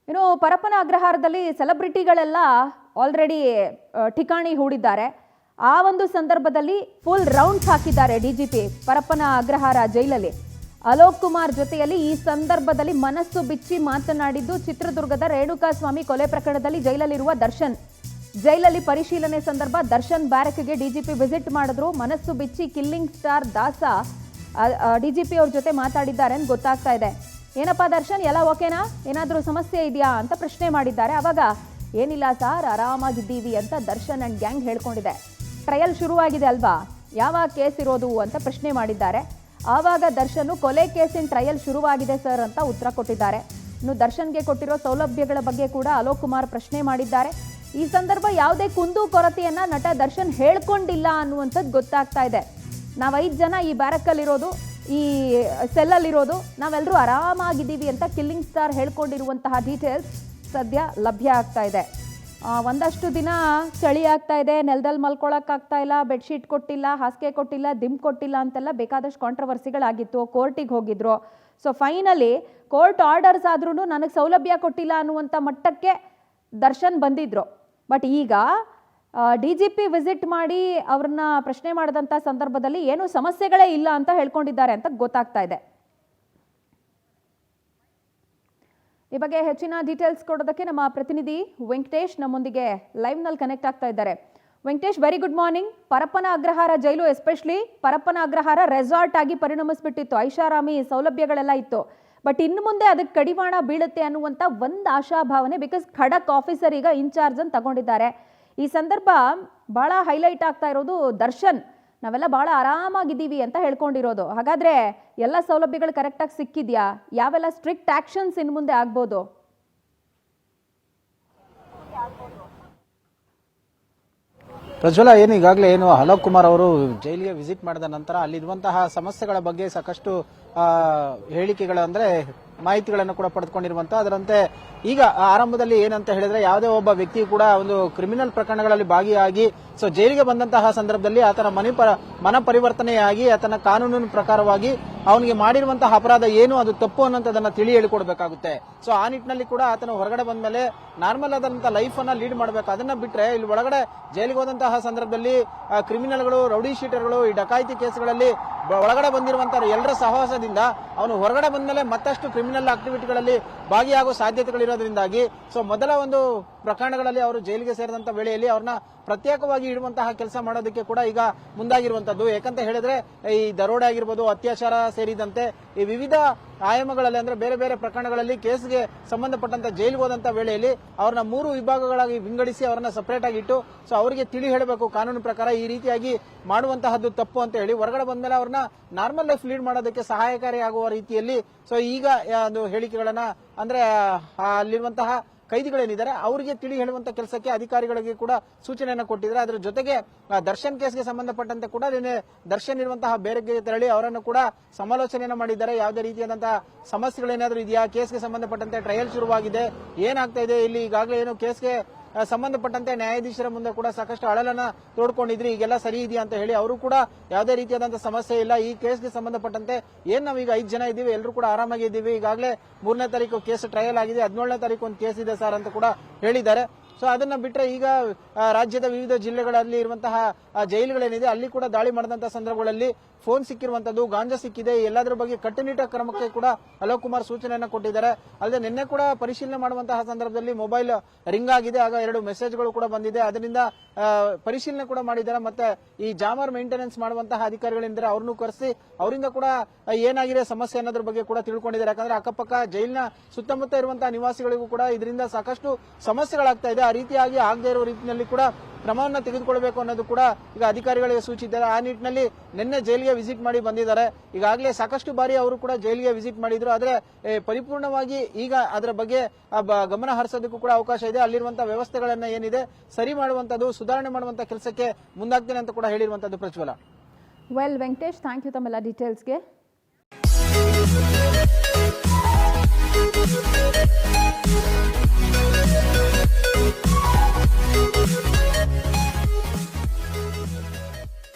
ಇನ್ನು ಪರಪ್ಪನ ಅಗ್ರಹಾರದಲ್ಲಿ ಸೆಲೆಬ್ರಿಟಿಗಳೆಲ್ಲ ಆಲ್ರೆಡಿ ಠಿಕಾಣಿ ಹೂಡಿದ್ದಾರೆ. ಆ ಒಂದು ಸಂದರ್ಭದಲ್ಲಿ ಫುಲ್ ರೌಂಡ್ಸ್ ಹಾಕಿದ್ದಾರೆ ಡಿಜಿಪಿ ಪರಪ್ಪನ ಅಗ್ರಹಾರ ಜೈಲಲ್ಲಿ. ಅಲೋಕ್ ಕುಮಾರ್ ಜೊತೆಯಲ್ಲಿ ಈ ಸಂದರ್ಭದಲ್ಲಿ ಮನಸ್ಸು ಬಿಚ್ಚಿ ಮಾತನಾಡಿದ್ದು ಚಿತ್ರದುರ್ಗದ ರೇಣುಕಾಸ್ವಾಮಿ ಕೊಲೆ ಪ್ರಕರಣದಲ್ಲಿ ಜೈಲಲ್ಲಿರುವ ದರ್ಶನ್. ಜೈಲಲ್ಲಿ ಪರಿಶೀಲನೆ ಸಂದರ್ಭ ದರ್ಶನ್ ಬ್ಯಾರಕ್ಗೆ ಡಿಜಿಪಿ ವಿಸಿಟ್ ಮಾಡಿದ್ರು. ಮನಸ್ಸು ಬಿಚ್ಚಿ ಕಿಲ್ಲಿಂಗ್ ಸ್ಟಾರ್ ದಾಸ ಡಿಜಿಪಿ ಅವ್ರ ಜೊತೆ ಮಾತಾಡಿದ್ದಾರೆ ಅಂತ ಗೊತ್ತಾಗ್ತಾ ಇದೆ. ಏನಪ್ಪಾ ದರ್ಶನ್, ಎಲ್ಲ ಓಕೆನಾ, ಏನಾದರೂ ಸಮಸ್ಯೆ ಇದೆಯಾ ಅಂತ ಪ್ರಶ್ನೆ ಮಾಡಿದ್ದಾರೆ. ಅವಾಗ ಏನಿಲ್ಲ ಸರ್, ಆರಾಮಾಗಿದ್ದೀವಿ ಅಂತ ದರ್ಶನ್ ಅಂಡ್ ಗ್ಯಾಂಗ್ ಹೇಳ್ಕೊಂಡಿದೆ. ಟ್ರಯಲ್ ಶುರುವಾಗಿದೆ ಅಲ್ವಾ, ಯಾವಾಗ ಕೇಸ್ ಇರೋದು ಅಂತ ಪ್ರಶ್ನೆ ಮಾಡಿದ್ದಾರೆ. ಆವಾಗ ದರ್ಶನ್ ಕೊಲೆ ಕೇಸಿನ ಟ್ರಯಲ್ ಶುರುವಾಗಿದೆ ಸರ್ ಅಂತ ಉತ್ತರ ಕೊಟ್ಟಿದ್ದಾರೆ. ಇನ್ನು ದರ್ಶನ್ಗೆ ಕೊಟ್ಟಿರೋ ಸೌಲಭ್ಯಗಳ ಬಗ್ಗೆ ಕೂಡ ಅಲೋಕ್ ಕುಮಾರ್ ಪ್ರಶ್ನೆ ಮಾಡಿದ್ದಾರೆ. ಈ ಸಂದರ್ಭ ಯಾವುದೇ ಕುಂದು ಕೊರತೆಯನ್ನ ನಟ ದರ್ಶನ್ ಹೇಳ್ಕೊಂಡಿಲ್ಲ ಅನ್ನುವಂಥದ್ದು ಗೊತ್ತಾಗ್ತಾ ಇದೆ. ನಾವು 5 ಜನ ಈ ಬ್ಯಾರಕ್ಕಲ್ಲಿರೋದು, ಈ ಸೆಲ್ಲಲ್ಲಿರೋದು, ನಾವೆಲ್ಲರೂ ಆರಾಮಾಗಿದ್ದೀವಿ ಅಂತ ಕಿಲ್ಲಿಂಗ್ ಸ್ಟಾರ್ ಹೇಳ್ಕೊಂಡಿರುವಂತಹ ಡೀಟೇಲ್ಸ್ ಸದ್ಯ ಲಭ್ಯ ಆಗ್ತಾ ಇದೆ. ಒಂದಷ್ಟು ದಿನ ಚಳಿ ಆಗ್ತಾ ಇದೆ, ನೆಲದಲ್ಲಿ ಮಲ್ಕೊಳಕ್ಕಾಗ್ತಾ ಇಲ್ಲ, ಬೆಡ್ಶೀಟ್ ಕೊಟ್ಟಿಲ್ಲ, ಹಾಸಿಗೆ ಕೊಟ್ಟಿಲ್ಲ, ದಿಮ್ ಕೊಟ್ಟಿಲ್ಲ ಅಂತೆಲ್ಲ ಬೇಕಾದಷ್ಟು ಕಾಂಟ್ರವರ್ಸಿಗಳಾಗಿತ್ತು. ಕೋರ್ಟಿಗೆ ಹೋಗಿದ್ರು. ಸೊ ಫೈನಲಿ ಕೋರ್ಟ್ ಆರ್ಡರ್ಸ್ ಆದ್ರೂ ನನಗೆ ಸೌಲಭ್ಯ ಕೊಟ್ಟಿಲ್ಲ ಅನ್ನುವಂಥ ಮಟ್ಟಕ್ಕೆ ದರ್ಶನ್ ಬಂದಿದ್ರು. ಬಟ್ ಈಗ ಡಿಜಿಪಿ ವಿಸಿಟ್ ಮಾಡಿ ಅವ್ರನ್ನ ಪ್ರಶ್ನೆ ಮಾಡಿದಂಥ ಸಂದರ್ಭದಲ್ಲಿ ಏನು ಸಮಸ್ಯೆಗಳೇ ಇಲ್ಲ ಅಂತ ಹೇಳ್ಕೊಂಡಿದ್ದಾರೆ ಅಂತ ಗೊತ್ತಾಗ್ತಾ ಇದೆ. ಈ ಬಗ್ಗೆ ಹೆಚ್ಚಿನ ಡೀಟೇಲ್ಸ್ ಕೊಡೋದಕ್ಕೆ ನಮ್ಮ ಪ್ರತಿನಿಧಿ ವೆಂಕಟೇಶ್ ನಮ್ಮೊಂದಿಗೆ ಲೈವ್ ನಲ್ಲಿ ಕನೆಕ್ಟ್ ಆಗ್ತಾ ಇದ್ದಾರೆ. Venkatesh, very good morning. Parappana Agrahara jail, especially Parappana Agrahara resort ಆಗಿ ಪರಿಣಮಿಸ್ಬಿಟ್ಟಿತ್ತು. ಐಷಾರಾಮಿ ಸೌಲಭ್ಯಗಳೆಲ್ಲ ಇತ್ತು. ಬಟ್ ಇನ್ನು ಮುಂದೆ ಅದಕ್ಕೆ ಕಡಿವಾಣ ಬೀಳುತ್ತೆ ಅನ್ನುವಂಥ ಒಂದು ಆಶಾಭಾವನೆ, ಬಿಕಾಸ್ ಖಡಕ್ ಆಫೀಸರ್ ಈಗ ಇನ್ಚಾರ್ಜ್ ಅಂತ ತಗೊಂಡಿದ್ದಾರೆ. ಈ ಸಂದರ್ಭ ಬಹಳ ಹೈಲೈಟ್ ಆಗ್ತಾ ಇರೋದು ದರ್ಶನ್ ನಾವೆಲ್ಲ ಬಹಳ ಆರಾಮಾಗಿದ್ದೀವಿ ಅಂತ ಹೇಳ್ಕೊಂಡಿರೋದು. ಹಾಗಾದ್ರೆ ಎಲ್ಲ ಸೌಲಭ್ಯಗಳು ಕರೆಕ್ಟಾಗಿ ಸಿಕ್ಕಿದ್ಯಾ? ಯಾವೆಲ್ಲ ಸ್ಟ್ರಿಕ್ಟ್ ಆಕ್ಷನ್ಸ್ ಇನ್ನು ಮುಂದೆ ಆಗ್ಬೋದು? ಪ್ರಜ್ವಲ, ಈಗಾಗಲೇ ಅಲೋಕ್ ಕುಮಾರ್ ಅವರು ಜೈಲಿಗೆ ವಿಸಿಟ್ ಮಾಡಿದ ನಂತರ ಅಲ್ಲಿರುವಂತಹ ಸಮಸ್ಯೆಗಳ ಬಗ್ಗೆ ಸಾಕಷ್ಟು ಹೇಳಿಕೆಗಳು ಅಂದ್ರೆ ಮಾಹಿತಿಗಳನ್ನು ಕೂಡ ಪಡೆದುಕೊಂಡಿರುವಂತ. ಅದರಂತೆ ಈಗ ಆರಂಭದಲ್ಲಿ ಏನಂತ ಹೇಳಿದ್ರೆ, ಯಾವುದೇ ಒಬ್ಬ ವ್ಯಕ್ತಿ ಕೂಡ ಒಂದು ಕ್ರಿಮಿನಲ್ ಪ್ರಕರಣಗಳಲ್ಲಿ ಭಾಗಿಯಾಗಿ ಜೈಲಿಗೆ ಬಂದಂತಹ ಸಂದರ್ಭದಲ್ಲಿ ಆತನ ಮನ ಪರಿವರ್ತನೆಯಾಗಿ ಆತನ ಕಾನೂನಿನ ಪ್ರಕಾರವಾಗಿ ಅವನಿಗೆ ಮಾಡಿರುವಂತಹ ಅಪರಾಧ ಏನು, ಅದು ತಪ್ಪು ಅನ್ನೋದನ್ನ ತಿಳಿ ಹೇಳಿಕೊಡ್ಬೇಕಾಗುತ್ತೆ. ಸೊ ಆ ನಿಟ್ಟಿನಲ್ಲಿ ಕೂಡ ಆತನ ಹೊರಗಡೆ ಬಂದ ಮೇಲೆ ನಾರ್ಮಲ್ ಆದಂತಹ ಲೈಫ್ ಅನ್ನ ಲೀಡ್ ಮಾಡಬೇಕು. ಅದನ್ನ ಬಿಟ್ರೆ ಇಲ್ಲಿ ಒಳಗಡೆ ಜೈಲಿಗೆ ಹೋದಂತಹ ಸಂದರ್ಭದಲ್ಲಿ ಕ್ರಿಮಿನಲ್ಗಳು, ರೌಡಿ ಶೀಟರ್ಗಳು, ಈ ಡಕಾಯಿತಿ ಕೇಸ್ಗಳಲ್ಲಿ ಒಳಗಡೆ ಬಂದಿರುವಂತಹ ಎಲ್ಲರ ಸಹವಾಸದಿಂದ ಅವನು ಹೊರಗಡೆ ಬಂದ ಮೇಲೆ ಮತ್ತಷ್ಟು ಕ್ರಿಮಿನಲ್ ಆಕ್ಟಿವಿಟಿಗಳಲ್ಲಿ ಭಾಗಿಯಾಗುವ ಸಾಧ್ಯತೆಗಳಿರೋದ್ರಿಂದಾಗಿ ಮೊದಲ ಒಂದು ಪ್ರಕರಣಗಳಲ್ಲಿ ಅವರು ಜೈಲಿಗೆ ಸೇರಿದಂತ ವೇಳೆಯಲ್ಲಿ ಅವ್ರನ್ನ ಪ್ರತ್ಯೇಕವಾಗಿ ಇಡುವಂತಹ ಕೆಲಸ ಮಾಡೋದಕ್ಕೆ ಕೂಡ ಈಗ ಮುಂದಾಗಿರುವಂತದ್ದು. ಯಾಕಂತ ಹೇಳಿದ್ರೆ ಈ ದರೋಡೆ ಆಗಿರ್ಬೋದು, ಅತ್ಯಾಚಾರ ಸೇರಿದಂತೆ ಈ ವಿವಿಧ ಆಯಾಮಗಳಲ್ಲಿ ಅಂದ್ರೆ ಬೇರೆ ಬೇರೆ ಪ್ರಕರಣಗಳಲ್ಲಿ ಕೇಸ್ಗೆ ಸಂಬಂಧಪಟ್ಟಂತ ಜೈಲಿಗೆ ಹೋದಂತ ವೇಳೆಯಲ್ಲಿ ಅವ್ರನ್ನ 3 ವಿಭಾಗಗಳಾಗಿ ವಿಂಗಡಿಸಿ ಅವರನ್ನ ಸಪರೇಟ್ ಆಗಿ ಇಟ್ಟು ಅವರಿಗೆ ತಿಳಿ ಹೇಳಬೇಕು ಕಾನೂನು ಪ್ರಕಾರ ಈ ರೀತಿಯಾಗಿ ಮಾಡುವಂತಹದ್ದು ತಪ್ಪು ಅಂತ ಹೇಳಿ ಹೊರಗಡೆ ಬಂದ್ಮೇಲೆ ಅವ್ರನ್ನ ನಾರ್ಮಲ್ ಲೈಫ್ ಲೀಡ್ ಮಾಡೋದಕ್ಕೆ ಸಹಾಯಕಾರಿಯಾಗುವ ರೀತಿಯಲ್ಲಿ ಈಗ ಒಂದು ಹೇಳಿಕೆಗಳನ್ನ ಅಂದ್ರೆ ಅಲ್ಲಿರುವಂತಹ ಕೈದಿಗಳೇನಿದ್ದಾರೆ ಅವರಿಗೆ ತಿಳಿ ಹೇಳುವಂತ ಕೆಲಸಕ್ಕೆ ಅಧಿಕಾರಿಗಳಿಗೆ ಕೂಡ ಸೂಚನೆಯನ್ನು ಕೊಟ್ಟಿದ್ದಾರೆ. ಅದರ ಜೊತೆಗೆ ದರ್ಶನ್ ಕೇಸ್ಗೆ ಸಂಬಂಧಪಟ್ಟಂತೆ ಕೂಡ ದರ್ಶನ್ ಇರುವಂತಹ ಬೇರೆಗೆ ತೆರಳಿ ಅವರನ್ನು ಕೂಡ ಸಮಾಲೋಚನೆಯನ್ನು ಮಾಡಿದ್ದಾರೆ. ಯಾವುದೇ ರೀತಿಯಾದಂತಹ ಸಮಸ್ಯೆಗಳೇನಾದ್ರೂ ಇದೆಯಾ, ಕೇಸ್ಗೆ ಸಂಬಂಧಪಟ್ಟಂತೆ ಟ್ರಯಲ್ ಶುರುವಾಗಿದೆ, ಏನಾಗ್ತಾ ಇದೆ ಇಲ್ಲಿ, ಈಗಾಗಲೇ ಏನು ಕೇಸ್ಗೆ ಸಂಬಂಧಪಟ್ಟಂತೆ ನ್ಯಾಯಾಧೀಶರ ಮುಂದೆ ಕೂಡ ಸಾಕಷ್ಟು ಅಳಲನ್ನ ತೋಡ್ಕೊಂಡಿದ್ರಿ, ಈಗೆಲ್ಲ ಸರಿ ಇದೆಯಾ ಅಂತ ಹೇಳಿ ಅವರು ಕೂಡ ಯಾವುದೇ ರೀತಿಯಾದಂತಹ ಸಮಸ್ಯೆ ಇಲ್ಲ, ಈ ಕೇಸ್ಗೆ ಸಂಬಂಧಪಟ್ಟಂತೆ ಏನ್ ನಾವೀಗ 5 ಜನ ಇದ್ದೀವಿ, ಎಲ್ಲರೂ ಕೂಡ ಆರಾಮಾಗಿ ಇದ್ದೀವಿ, ಈಗಾಗಲೇ 3ನೇ ತಾರೀಕು ಕೇಸ್ ಟ್ರಯಲ್ ಆಗಿದೆ, 17ನೇ ತಾರೀಕು ಒಂದು ಕೇಸ್ ಇದೆ ಸರ್ ಅಂತ ಕೂಡ ಹೇಳಿದ್ದಾರೆ. ಅದನ್ನ ಬಿಟ್ರೆ ಈಗ ರಾಜ್ಯದ ವಿವಿಧ ಜಿಲ್ಲೆಗಳಲ್ಲಿ ಇರುವಂತಹ ಜೈಲುಗಳೇನಿದೆ ಅಲ್ಲಿ ಕೂಡ ದಾಳಿ ಮಾಡಿದಂತಹ ಸಂದರ್ಭಗಳಲ್ಲಿ ಫೋನ್ ಸಿಕ್ಕಿರುವಂತದ್ದು, ಗಾಂಜಾ ಸಿಕ್ಕಿದೆ, ಎಲ್ಲದರ ಬಗ್ಗೆ ಕಟ್ಟುನಿಟ್ಟಾದ ಕ್ರಮಕ್ಕೆ ಕೂಡ ಅಲೋಕ್ ಕುಮಾರ್ ಸೂಚನೆಯನ್ನು ಕೊಟ್ಟಿದ್ದಾರೆ. ಅಲ್ಲದೆ ನಿನ್ನೆ ಕೂಡ ಪರಿಶೀಲನೆ ಮಾಡುವಂತಹ ಸಂದರ್ಭದಲ್ಲಿ ಮೊಬೈಲ್ ರಿಂಗ್ ಆಗಿದೆ, ಆಗ 2 ಮೆಸೇಜ್ಗಳು ಕೂಡ ಬಂದಿದೆ, ಅದರಿಂದ ಪರಿಶೀಲನೆ ಕೂಡ ಮಾಡಿದ್ದಾರೆ. ಮತ್ತೆ ಈ ಜಾಮರ್ ಮೇಂಟೆನೆನ್ಸ್ ಮಾಡುವಂತಹ ಅಧಿಕಾರಿಗಳಿಂದ ಅವ್ರನ್ನು ಕರೆಸಿ ಅವರಿಂದ ಕೂಡ ಏನಾಗಿದೆ ಸಮಸ್ಯೆ ಅನ್ನೋದ್ರ ಬಗ್ಗೆ ಕೂಡ ತಿಳ್ಕೊಂಡಿದ್ದಾರೆ. ಯಾಕಂದ್ರೆ ಅಕ್ಕಪಕ್ಕ ಜೈಲಿನ ಸುತ್ತಮುತ್ತ ಇರುವಂತಹ ನಿವಾಸಿಗಳಿಗೂ ಕೂಡ ಇದರಿಂದ ಸಾಕಷ್ಟು ಸಮಸ್ಯೆಗಳಾಗ್ತಾ ಇದೆ. ಆ ರೀತಿಯಾಗಿ ಆಗದೇ ಇರುವ ರೀತಿಯಲ್ಲಿ ಕೂಡ ಕ್ರಮವನ್ನು ತೆಗೆದುಕೊಳ್ಳಬೇಕು ಅನ್ನೋದು ಕೂಡ ಈಗ ಅಧಿಕಾರಿಗಳಿಗೆ ಸೂಚಿಸಿದ್ದಾರೆ. ಆ ನಿಟ್ಟಿನಲ್ಲಿ ನಿನ್ನೆ ಜೈಲಿಗೆ ವಿಸಿಟ್ ಮಾಡಿ ಬಂದಿದ್ದಾರೆ. ಈಗಾಗಲೇ ಸಾಕಷ್ಟು ಬಾರಿ ಅವರು ಕೂಡ ಜೈಲಿಗೆ ವಿಸಿಟ್ ಮಾಡಿದ್ರು, ಆದ್ರೆ ಪರಿಪೂರ್ಣವಾಗಿ ಈಗ ಅದರ ಬಗ್ಗೆ ಗಮನ ಹರಿಸೋದಕ್ಕೂ ಕೂಡ ಅವಕಾಶ ಇದೆ. ಅಲ್ಲಿರುವಂತಹ ವ್ಯವಸ್ಥೆಗಳನ್ನ ಏನಿದೆ ಸರಿ ಮಾಡುವಂತದ್ದು, ಸುಧಾರಣೆ ಮಾಡುವಂತಹ ಕೆಲಸಕ್ಕೆ ಮುಂದಾಗ್ತೇನೆ ಅಂತ ಕೂಡ ಹೇಳಿರುವಂತದ್ದು. ಪ್ರಜ್ವಲ. ವೆಲ್ ವೆಂಕಟೇಶ್, ಥ್ಯಾಂಕ್ ಯು ತಮ್ಮೆಲ್ಲ ಡೀಟೇಲ್ಸ್ಗೆ.